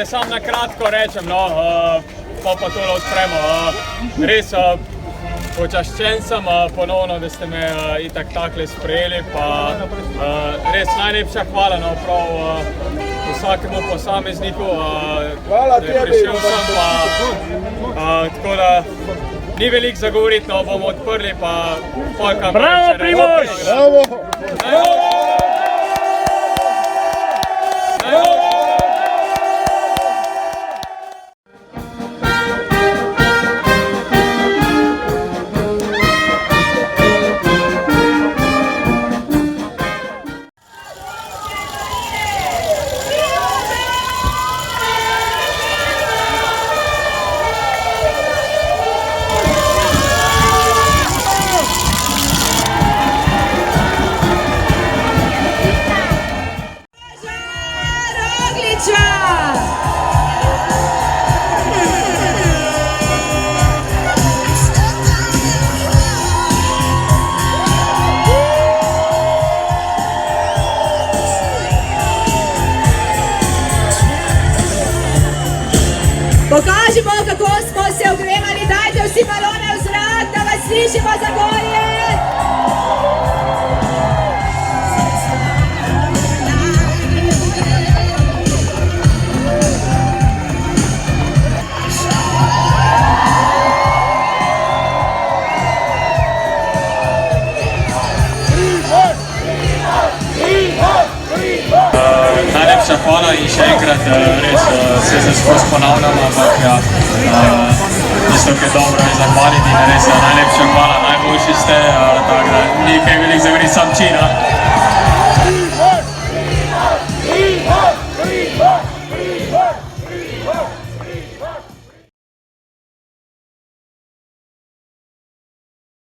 da sam na kratko rečem, no, pa tole odpremo. Res počaščen sem ponovno, da ste me itak takle sprejeli, pa res najlepša hvala, no, prav vsakemu posamezniku, da je prišel sem, pa tako da ni veliko za govoriti, no, bomo odprli, pa polka. Bravo, Primož! Bravo! Pokažimo, kako smo se ogrevali, dajte vsi balone v zrak, da vas slišimo za gorje! Najlepša hvala in še enkrat res se skozi ponavljam, ampak ja, tisto, ki je dobro je zahvaliti in res najlepša hvala, najboljši ste, tako da ni kaj veliko za govoriti, sam čin.